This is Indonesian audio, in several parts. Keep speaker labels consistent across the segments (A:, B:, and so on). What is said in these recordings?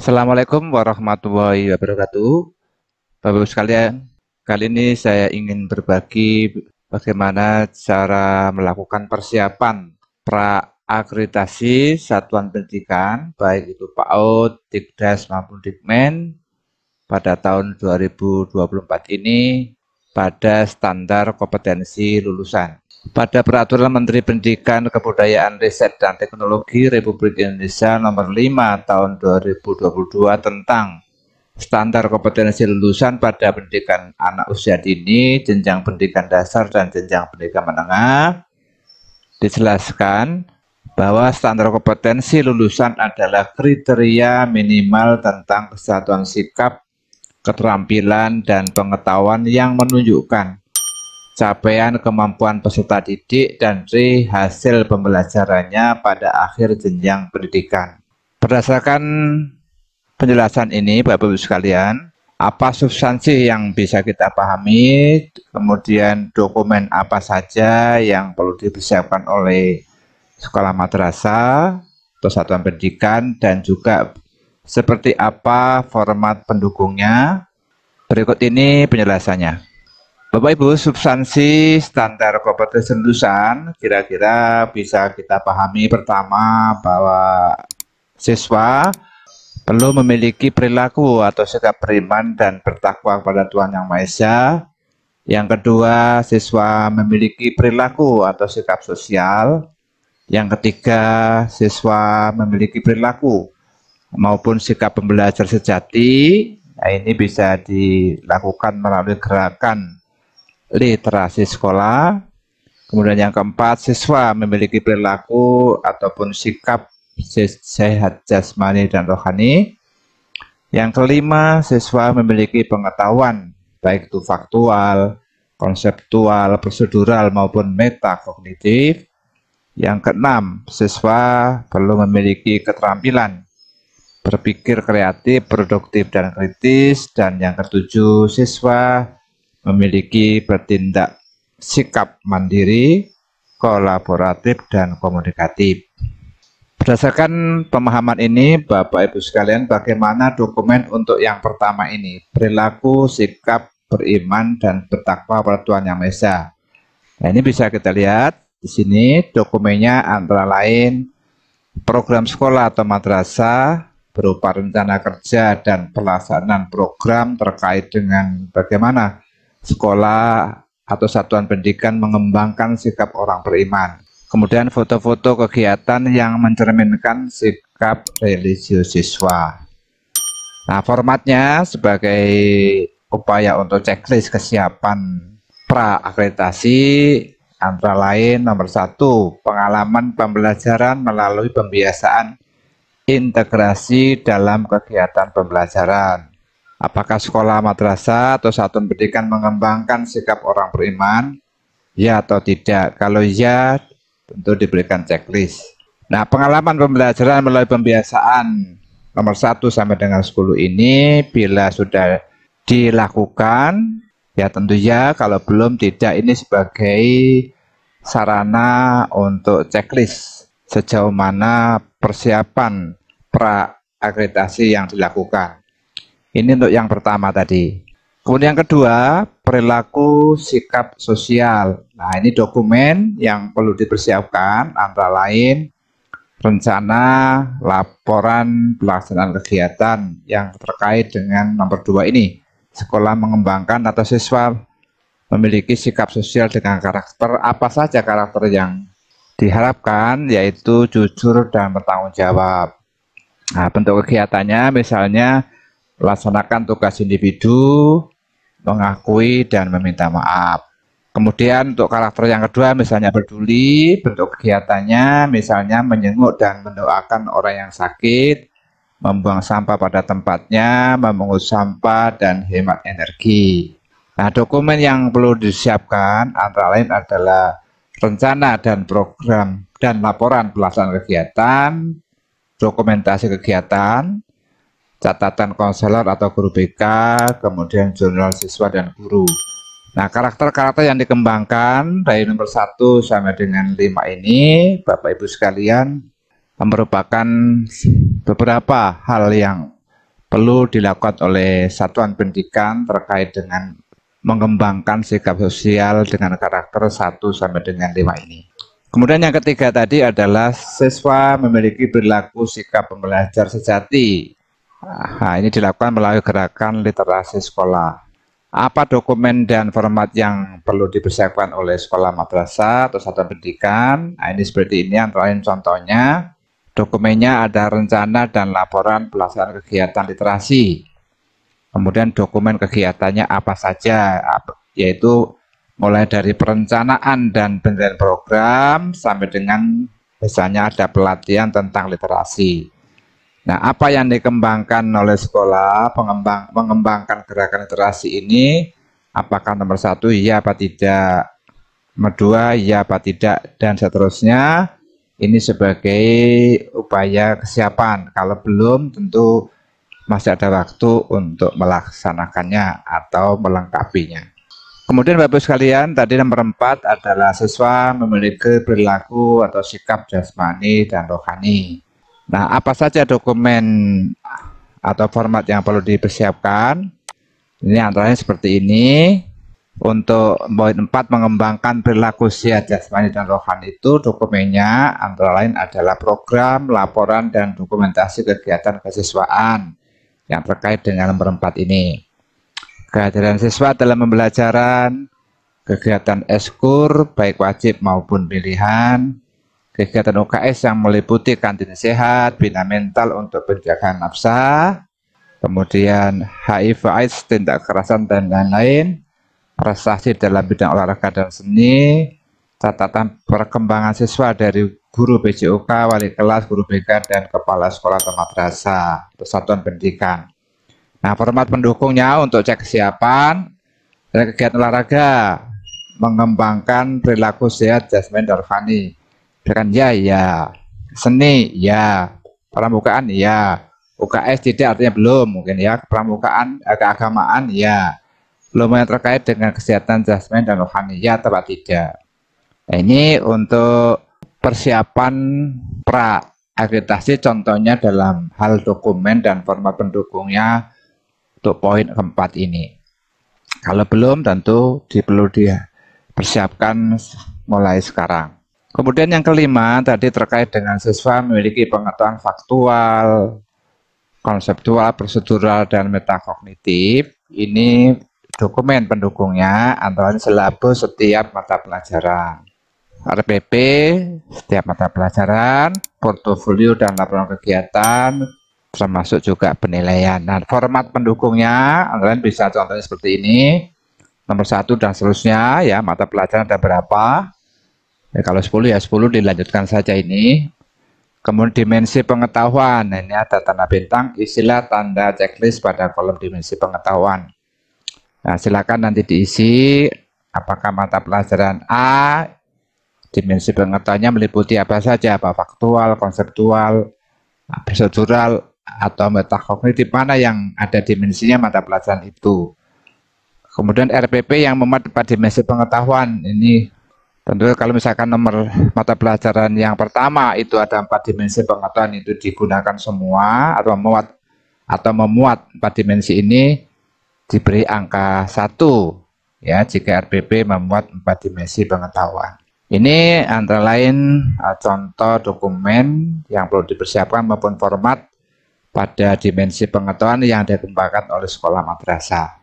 A: Assalamualaikum warahmatullahi wabarakatuh. Bapak Ibu sekalian, kali ini saya ingin berbagi bagaimana cara melakukan persiapan pra-akreditasi satuan pendidikan, baik itu PAUD, Dikdas maupun Dikmen pada tahun 2024 ini pada standar kompetensi lulusan. Pada Peraturan Menteri Pendidikan, Kebudayaan, Riset, dan Teknologi Republik Indonesia Nomor 5 Tahun 2022 tentang standar kompetensi lulusan pada pendidikan anak usia dini, jenjang pendidikan dasar, dan jenjang pendidikan menengah, dijelaskan bahwa standar kompetensi lulusan adalah kriteria minimal tentang kesatuan sikap, keterampilan, dan pengetahuan yang menunjukkan capaian kemampuan peserta didik dan hasil pembelajarannya pada akhir jenjang pendidikan. Berdasarkan penjelasan ini, Bapak Ibu sekalian, apa substansi yang bisa kita pahami, kemudian dokumen apa saja yang perlu dipersiapkan oleh sekolah madrasah atau satuan pendidikan, dan juga seperti apa format pendukungnya. Berikut ini penjelasannya. Bapak Ibu, substansi standar kompetensi lulusan kira-kira bisa kita pahami pertama bahwa siswa perlu memiliki perilaku atau sikap beriman dan bertakwa kepada Tuhan Yang Maha Esa. Yang kedua, siswa memiliki perilaku atau sikap sosial. Yang ketiga, siswa memiliki perilaku maupun sikap pembelajar sejati. Nah, ini bisa dilakukan melalui gerakan literasi sekolah. Kemudian yang keempat, siswa memiliki perilaku ataupun sikap sehat jasmani dan rohani. Yang kelima, siswa memiliki pengetahuan baik itu faktual, konseptual, prosedural maupun metakognitif. Yang keenam, siswa perlu memiliki keterampilan berpikir kreatif, produktif, dan kritis. Dan yang ketujuh, siswa memiliki bertindak sikap mandiri, kolaboratif, dan komunikatif. Berdasarkan pemahaman ini, Bapak Ibu sekalian, bagaimana dokumen untuk yang pertama ini? Perilaku, sikap, beriman, dan bertakwa pada Tuhan Yang Maha Esa. Nah, ini bisa kita lihat di sini dokumennya antara lain program sekolah atau madrasah berupa rencana kerja dan pelaksanaan program terkait dengan bagaimana sekolah atau satuan pendidikan mengembangkan sikap orang beriman. Kemudian foto-foto kegiatan yang mencerminkan sikap religius siswa. Nah, formatnya sebagai upaya untuk checklist kesiapan pra-akreditasi antara lain nomor 1, pengalaman pembelajaran melalui pembiasaan integrasi dalam kegiatan pembelajaran. Apakah sekolah madrasah atau satuan pendidikan mengembangkan sikap orang beriman? Ya atau tidak? Kalau ya, tentu diberikan checklist. Nah, pengalaman pembelajaran melalui pembiasaan nomor 1 sampai dengan 10 ini bila sudah dilakukan, ya tentu ya, kalau belum tidak, ini sebagai sarana untuk checklist sejauh mana persiapan pra-akreditasi yang dilakukan. Ini untuk yang pertama tadi. Kemudian yang kedua, perilaku sikap sosial. Nah, ini dokumen yang perlu dipersiapkan antara lain rencana laporan pelaksanaan kegiatan yang terkait dengan nomor 2 ini. Sekolah mengembangkan atau siswa memiliki sikap sosial dengan karakter apa saja karakter yang diharapkan, yaitu jujur dan bertanggung jawab. Nah, bentuk kegiatannya misalnya melaksanakan tugas individu, mengakui dan meminta maaf. Kemudian untuk karakter yang kedua misalnya peduli, bentuk kegiatannya misalnya menjenguk dan mendoakan orang yang sakit, membuang sampah pada tempatnya, memungut sampah, dan hemat energi. Nah, dokumen yang perlu disiapkan antara lain adalah rencana dan program dan laporan pelaksanaan kegiatan, dokumentasi kegiatan, catatan konselor atau guru BK, kemudian jurnal siswa dan guru. Nah, karakter-karakter yang dikembangkan dari nomor 1 sampai dengan 5 ini, Bapak Ibu sekalian, merupakan beberapa hal yang perlu dilakukan oleh satuan pendidikan terkait dengan mengembangkan sikap sosial dengan karakter 1 sampai dengan 5 ini. Kemudian yang ketiga tadi adalah siswa memiliki perilaku sikap pembelajar sejati. Nah, ini dilakukan melalui gerakan literasi sekolah. Apa dokumen dan format yang perlu dipersiapkan oleh sekolah madrasah atau satuan pendidikan? Nah, ini seperti ini, antara lain contohnya. Dokumennya ada rencana dan laporan pelaksanaan kegiatan literasi. Kemudian dokumen kegiatannya apa saja, yaitu mulai dari perencanaan dan penilaian program sampai dengan misalnya ada pelatihan tentang literasi. Nah, apa yang dikembangkan oleh sekolah mengembangkan gerakan literasi ini, apakah nomor 1 ya apa tidak, nomor 2 ya apa tidak, dan seterusnya. Ini sebagai upaya kesiapan. Kalau belum, tentu masih ada waktu untuk melaksanakannya atau melengkapinya. Kemudian Bapak sekalian, tadi nomor 4 adalah siswa memiliki perilaku atau sikap jasmani dan rohani. Nah, apa saja dokumen atau format yang perlu dipersiapkan? Ini antaranya seperti ini. Untuk poin 4 mengembangkan perilaku sehat jasmani dan rohani itu dokumennya antara lain adalah program, laporan, dan dokumentasi kegiatan kesiswaan yang terkait dengan nomor 4 ini. Kehadiran siswa dalam pembelajaran, kegiatan eskur baik wajib maupun pilihan, kegiatan UKS yang meliputi kantin sehat, bina mental untuk penjagaan nafsa, kemudian HIV/AIDS, tindak kekerasan, dan lain-lain, prestasi dalam bidang olahraga dan seni, catatan perkembangan siswa dari guru BJUK, wali kelas, guru BK, dan kepala sekolah atau madrasah atau satuan pendidikan. Nah, format pendukungnya untuk cek kesiapan dan kegiatan olahraga, mengembangkan perilaku sehat jasmani dan rohani. Dengan ya, seni ya, pramukaan ya, UKS tidak artinya belum mungkin ya, pramukaan keagamaan ya, belum yang terkait dengan kesehatan jasmani dan rohani ya atau tidak. Nah, ini untuk persiapan pra akreditasi, contohnya dalam hal dokumen dan format pendukungnya untuk poin keempat ini. Kalau belum, tentu perlu dipersiapkan mulai sekarang. Kemudian yang kelima tadi terkait dengan siswa memiliki pengetahuan faktual, konseptual, prosedural, dan metakognitif. Ini dokumen pendukungnya antara lain silabus setiap mata pelajaran, RPP setiap mata pelajaran, portofolio dan laporan kegiatan, termasuk juga penilaian. Nah, format pendukungnya antara lain bisa contohnya seperti ini, nomor 1 dan seterusnya ya, mata pelajaran ada berapa. Ya, kalau 10 ya 10 dilanjutkan saja ini. Kemudian dimensi pengetahuan, nah, ini ada tanda bintang, istilah tanda checklist pada kolom dimensi pengetahuan. Nah, silakan nanti diisi apakah mata pelajaran A, dimensi pengetahuannya meliputi apa saja, apa faktual, konseptual, prosedural, atau metakognitif, mana yang ada dimensinya mata pelajaran itu. Kemudian RPP yang memuat 4 dimensi pengetahuan, ini tentu kalau misalkan nomor mata pelajaran yang pertama itu ada 4 dimensi pengetahuan, itu digunakan semua atau memuat 4 dimensi ini diberi angka 1 ya jika RPP memuat 4 dimensi pengetahuan. Ini antara lain contoh dokumen yang perlu dipersiapkan maupun format pada dimensi pengetahuan yang dikembangkan oleh sekolah madrasah.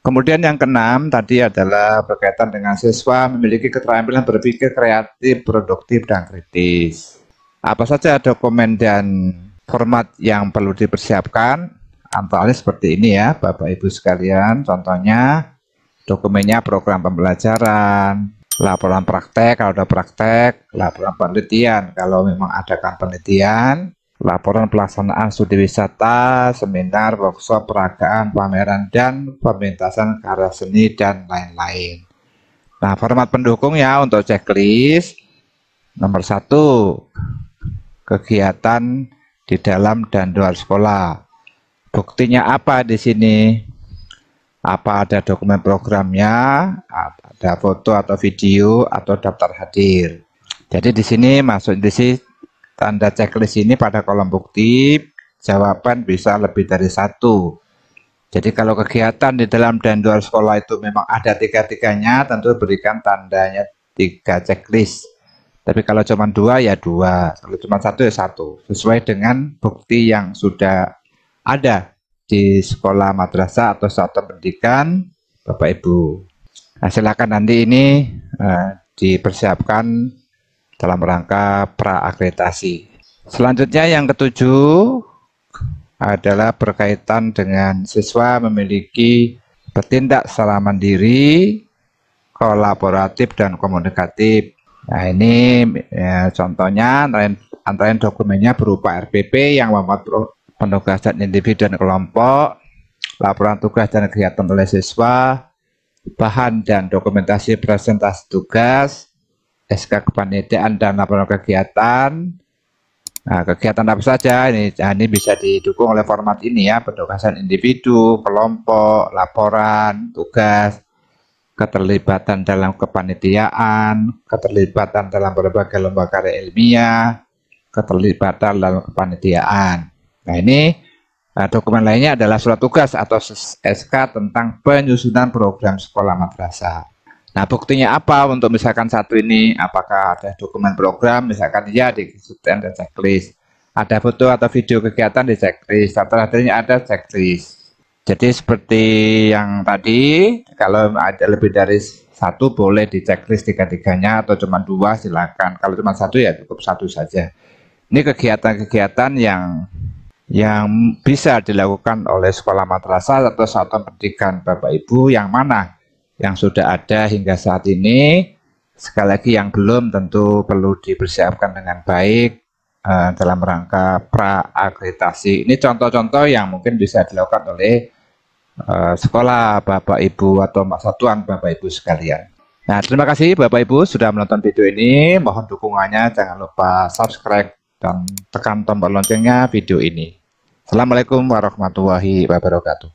A: Kemudian yang keenam tadi adalah berkaitan dengan siswa memiliki keterampilan berpikir kreatif, produktif, dan kritis. Apa saja dokumen dan format yang perlu dipersiapkan? Antara lain seperti ini ya Bapak Ibu sekalian, contohnya dokumennya program pembelajaran, laporan praktek kalau ada praktek, laporan penelitian kalau memang adakan penelitian, laporan pelaksanaan studi wisata, seminar, workshop, peragaan, pameran, dan pementasan karya seni, dan lain-lain. Nah, format pendukungnya untuk checklist, nomor 1, kegiatan di dalam dan luar sekolah. Buktinya apa di sini? Apa ada dokumen programnya, ada foto atau video, atau daftar hadir. Jadi di sini masuk di sini tanda checklist ini pada kolom bukti jawaban bisa lebih dari satu. Jadi kalau kegiatan di dalam dan luar sekolah itu memang ada tiga-tiganya, tentu berikan tandanya 3 checklist. Tapi kalau cuma 2 ya 2, kalau cuma 1 ya 1, sesuai dengan bukti yang sudah ada di sekolah madrasah atau satuan pendidikan Bapak Ibu. Nah, silakan nanti ini dipersiapkan dalam rangka pra-akreditasi. Selanjutnya yang ketujuh adalah berkaitan dengan siswa memiliki bertindak secara mandiri, kolaboratif, dan komunikatif. Nah, ini contohnya antara dokumennya berupa RPP yang memuat penugasan individu dan kelompok, laporan tugas dan kegiatan oleh siswa, bahan dan dokumentasi presentasi tugas, SK kepanitiaan dan laporan kegiatan. Nah, kegiatan apa saja ini bisa didukung oleh format ini ya, penugasan individu, kelompok, laporan, tugas, keterlibatan dalam kepanitiaan, keterlibatan dalam berbagai lomba karya ilmiah, keterlibatan dalam kepanitiaan. Nah, ini dokumen lainnya adalah surat tugas atau SK tentang penyusunan program sekolah madrasah. Nah, buktinya apa untuk misalkan satu ini? Apakah ada dokumen program? Misalkan ya di dan checklist. Ada foto atau video kegiatan di checklist. Terakhirnya ada checklist. Jadi seperti yang tadi, kalau ada lebih dari satu boleh di checklist tiga-tiganya atau cuma 2 silakan. Kalau cuma 1 ya cukup 1 saja. Ini kegiatan-kegiatan yang bisa dilakukan oleh sekolah madrasah atau satuan pendidikan Bapak Ibu yang mana yang sudah ada hingga saat ini. Sekali lagi yang belum tentu perlu dipersiapkan dengan baik dalam rangka pra-akreditasi. Ini contoh-contoh yang mungkin bisa dilakukan oleh sekolah Bapak Ibu atau satuan Bapak Ibu sekalian. Nah, terima kasih Bapak Ibu sudah menonton video ini. Mohon dukungannya, jangan lupa subscribe dan tekan tombol loncengnya video ini. Assalamualaikum warahmatullahi wabarakatuh.